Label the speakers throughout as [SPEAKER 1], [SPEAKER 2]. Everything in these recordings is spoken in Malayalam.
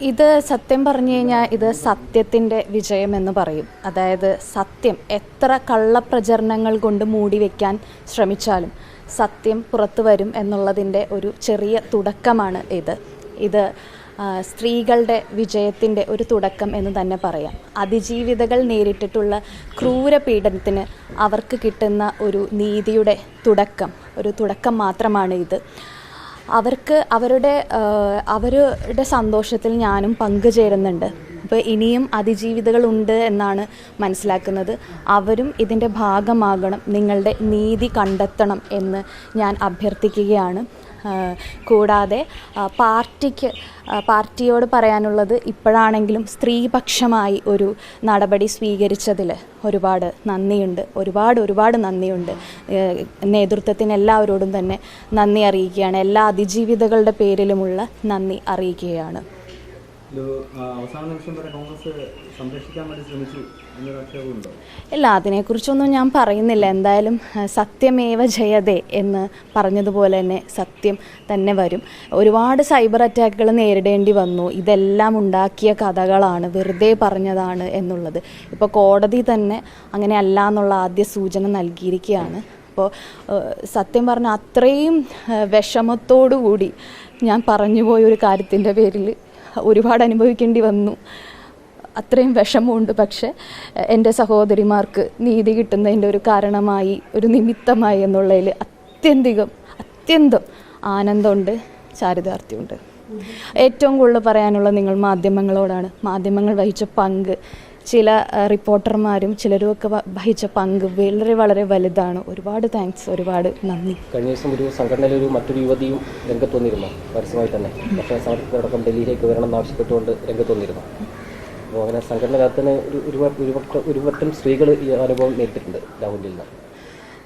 [SPEAKER 1] ഇത് സത്യം പറഞ്ഞു കഴിഞ്ഞാൽ ഇത് സത്യത്തിൻ്റെ വിജയമെന്ന് പറയും. അതായത് സത്യം എത്ര കള്ളപ്രചരണങ്ങൾ കൊണ്ട് മൂടി വയ്ക്കാൻ ശ്രമിച്ചാലും സത്യം പുറത്തു വരും എന്നുള്ളതിൻ്റെ ഒരു ചെറിയ തുടക്കമാണ് ഇത് സ്ത്രീകളുടെ വിജയത്തിൻ്റെ ഒരു തുടക്കം എന്ന് തന്നെ പറയാം. അതിജീവിതകൾ നേരിട്ടിട്ടുള്ള ക്രൂരപീഡനത്തിന് അവർക്ക് കിട്ടുന്ന ഒരു നീതിയുടെ തുടക്കം മാത്രമാണ് ഇത്. അവർക്ക് അവരുടെ സന്തോഷത്തിൽ ഞാനും പങ്കുചേരുന്നുണ്ട്. ഇപ്പോൾ ഇനിയും അതിജീവിതകളുണ്ട് എന്നാണ് മനസ്സിലാക്കുന്നത്. അവരും ഇതിൻ്റെ ഭാഗമാകണം, നിങ്ങളുടെ നീതി കണ്ടെത്തണം എന്ന് ഞാൻ അഭ്യർത്ഥിക്കുകയാണ്. കൂടാതെ പാർട്ടിയോട് പറയാനുള്ളത്, ഇപ്പോഴാണെങ്കിലും സ്ത്രീപക്ഷമായി ഒരു നടപടി സ്വീകരിച്ചതിൽ ഒരുപാട് നന്ദിയുണ്ട്. ഒരുപാട് നന്ദിയുണ്ട്. നേതൃത്വത്തിന് എല്ലാവരോടും തന്നെ നന്ദി അറിയിക്കുകയാണ്. എല്ലാ അതിജീവിതകളുടെ പേരിലുമുള്ള നന്ദി അറിയിക്കുകയാണ്.
[SPEAKER 2] അവസാന നിമിഷം വരെ കോൺഗ്രസ് സംരക്ഷിക്കാൻ വേണ്ടി ശ്രമിച്ചു എന്നൊരു ആക്ഷേപമുണ്ടോ?
[SPEAKER 1] ഇല്ല, അതിനെക്കുറിച്ചൊന്നും ഞാൻ പറയുന്നില്ല. എന്തായാലും സത്യമേവ ജയതേ എന്ന് പറഞ്ഞതുപോലെ തന്നെ സത്യം തന്നെ വരും. ഒരുപാട് സൈബർ അറ്റാക്കുകൾ നേരിടേണ്ടി വന്നു. ഇതെല്ലാം ഉണ്ടാക്കിയ കഥകളാണ്, വെറുതെ പറഞ്ഞതാണ് എന്നുള്ളത് ഇപ്പോൾ കോടതി തന്നെ അങ്ങനെ അല്ല എന്നുള്ള ആദ്യ സൂചന നൽകിയിരിക്കുകയാണ്. അപ്പോൾ സത്യം പറഞ്ഞാൽ അത്രയും വിഷമത്തോടു കൂടി ഞാൻ പറഞ്ഞുപോയൊരു കാര്യത്തിൻ്റെ പേരിൽ ഒരുപാട് അനുഭവിക്കേണ്ടി വന്നു. അത്രയും വിഷമമുണ്ട്. പക്ഷെ എൻ്റെ സഹോദരിമാർക്ക് നീതി കിട്ടുന്നതിൻ്റെ ഒരു കാരണമായി, ഒരു നിമിത്തമായി എന്നുള്ളതിൽ അത്യന്തം ആനന്ദമുണ്ട്, ചാരിതാർത്ഥ്യമുണ്ട്. ഏറ്റവും കൂടുതൽ പറയാനുള്ള നിങ്ങൾ മാധ്യമങ്ങളോടാണ്. മാധ്യമങ്ങൾ വഹിച്ച പങ്ക്, ചില റിപ്പോർട്ടർമാരും ചിലരുമൊക്കെ വഹിച്ച പങ്ക് വളരെ വലുതാണ്. ഒരുപാട് താങ്ക്സ്, ഒരുപാട് നന്ദി.
[SPEAKER 3] കഴിഞ്ഞ ദിവസം ഒരു സംഘടനയിൽ മറ്റൊരു യുവതിയും രംഗത്ത് വന്നിരുന്നു, പരസ്യമായി തന്നെ പക്ഷേ സമരത്തിനടക്കം ഡൽഹിയിലേക്ക് വരണം എന്നാവശ്യപ്പെട്ടുകൊണ്ട് രംഗത്ത് വന്നിരുന്നു. അപ്പോൾ അങ്ങനെ സംഘടനകത്തിന് ഒരു വട്ടം സ്ത്രീകൾ ഈ അനുഭവം നേരിട്ടിട്ടുണ്ട് രാഹുലിൽ നിന്ന്.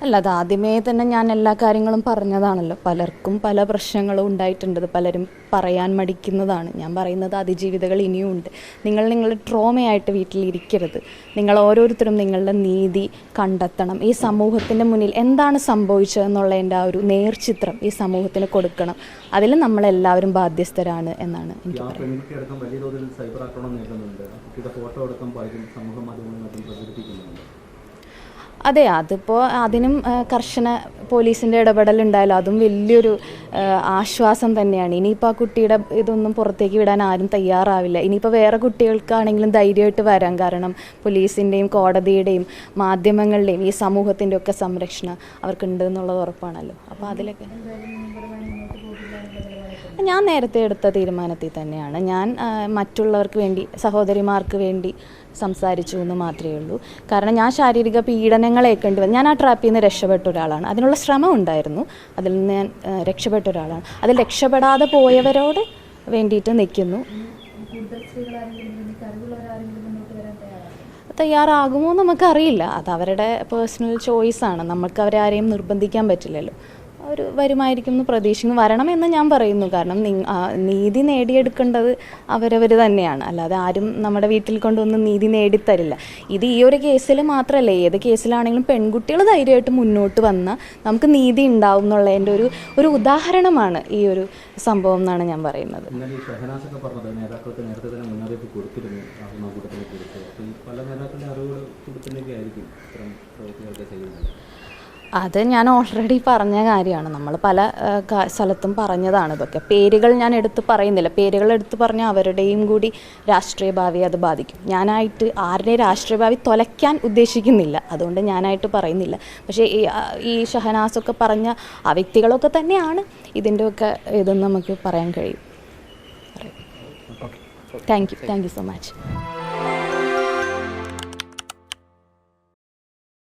[SPEAKER 1] അല്ല, അത് ആദ്യമേ തന്നെ ഞാൻ എല്ലാ കാര്യങ്ങളും പറഞ്ഞതാണല്ലോ. പലർക്കും പല പ്രശ്നങ്ങളും ഉണ്ടായിട്ടുണ്ട്. പലരും പറയാൻ മടിക്കുന്നതാണ്. ഞാൻ പറയുന്നത് അതിജീവിതകൾ ഇനിയും ഉണ്ട്. നിങ്ങൾ ട്രോമയായിട്ട് വീട്ടിലിരിക്കരുത്. നിങ്ങൾ ഓരോരുത്തരും നിങ്ങളുടെ നീതി കണ്ടെത്തണം. ഈ സമൂഹത്തിൻ്റെ മുന്നിൽ എന്താണ് സംഭവിച്ചതെന്നുള്ളതിൻ്റെ ആ ഒരു നേർചിത്രം ഈ സമൂഹത്തിന് കൊടുക്കണം. അതിൽ നമ്മളെല്ലാവരും ബാധ്യസ്ഥരാണ് എന്നാണ് എനിക്ക് പറയുന്നത്. അതെ, അതിപ്പോൾ അതിനും കർശന പോലീസിൻ്റെ ഇടപെടലുണ്ടായാലും അതും വലിയൊരു ആശ്വാസം തന്നെയാണ്. ഇനിയിപ്പോൾ ആ കുട്ടിയുടെ ഇതൊന്നും പുറത്തേക്ക് വിടാൻ ആരും തയ്യാറാവില്ല. ഇനിയിപ്പോൾ വേറെ കുട്ടികൾക്കാണെങ്കിലും ധൈര്യമായിട്ട് വരാം. കാരണം പോലീസിൻ്റെയും കോടതിയുടെയും മാധ്യമങ്ങളുടെയും ഈ സമൂഹത്തിൻ്റെ ഒക്കെ സംരക്ഷണം അവർക്കുണ്ട് എന്നുള്ളത് ഉറപ്പാണല്ലോ. അപ്പോൾ അതിലൊക്കെ ഞാൻ നേരത്തെ എടുത്ത തീരുമാനത്തിൽ തന്നെയാണ്. ഞാൻ മറ്റുള്ളവർക്ക് വേണ്ടി, സഹോദരിമാർക്ക് വേണ്ടി സംസാരിച്ചു എന്ന് മാത്രമേ ഉള്ളൂ. കാരണം ഞാൻ ശാരീരിക പീഡനങ്ങൾ ഏൽക്കേണ്ടി വന്നു. ഞാൻ ആ ട്രാപ്പിൽ നിന്ന് രക്ഷപ്പെട്ട ഒരാളാണ്. അതിനുള്ള ശ്രമം ഉണ്ടായിരുന്നു. അതിൽ നിന്ന് ഞാൻ രക്ഷപ്പെട്ട ഒരാളാണ്. അതിൽ രക്ഷപ്പെടാതെ പോയവരോട് വേണ്ടിയിട്ട് നിൽക്കുന്നു. തയ്യാറാകുമോ നമുക്കറിയില്ല. അത് അവരുടെ പേഴ്സണൽ ചോയ്സാണ്. നമുക്ക് അവരെ ആരെയും നിർബന്ധിക്കാൻ പറ്റില്ലല്ലോ. അവർ വരുമായിരിക്കും എന്ന് പ്രതീക്ഷിക്കുന്നു. വരണമെന്ന് ഞാൻ പറയുന്നു. കാരണം നീതി നേടിയെടുക്കേണ്ടത് അവരവർ തന്നെയാണ്. അല്ലാതെ ആരും നമ്മുടെ വീട്ടിൽ കൊണ്ടൊന്നും നീതി നേടിത്തരില്ല. ഇത് ഈ ഒരു കേസിൽ മാത്രമല്ല, ഏത് കേസിലാണെങ്കിലും പെൺകുട്ടികൾ ധൈര്യമായിട്ട് മുന്നോട്ട് വന്നാൽ നമുക്ക് നീതി ഉണ്ടാവും എന്നുള്ളതിൻ്റെ ഒരു ഉദാഹരണമാണ് ഈ ഒരു സംഭവം എന്നാണ് ഞാൻ പറയുന്നത്. അത് ഞാൻ ഓൾറെഡി പറഞ്ഞ കാര്യമാണ്. നമ്മൾ പല സ്ഥലത്തും പറഞ്ഞതാണ് ഇതൊക്കെ. പേരുകൾ ഞാൻ എടുത്ത് പറയുന്നില്ല. പേരുകൾ എടുത്ത് പറഞ്ഞാൽ അവരുടെയും കൂടി രാഷ്ട്രീയ ഭാവിയെ അത് ബാധിക്കും. ഞാനായിട്ട് ആരുടെയും രാഷ്ട്രീയ ഭാവി തൊലയ്ക്കാൻ ഉദ്ദേശിക്കുന്നില്ല. അതുകൊണ്ട് ഞാനായിട്ട് പറയുന്നില്ല. പക്ഷേ ഈ ഷഹനാസൊക്കെ പറഞ്ഞ ആ വ്യക്തികളൊക്കെ തന്നെയാണ് ഇതിൻ്റെയൊക്കെ ഇതെന്ന് നമുക്ക് പറയാൻ കഴിയും. Thank you so much.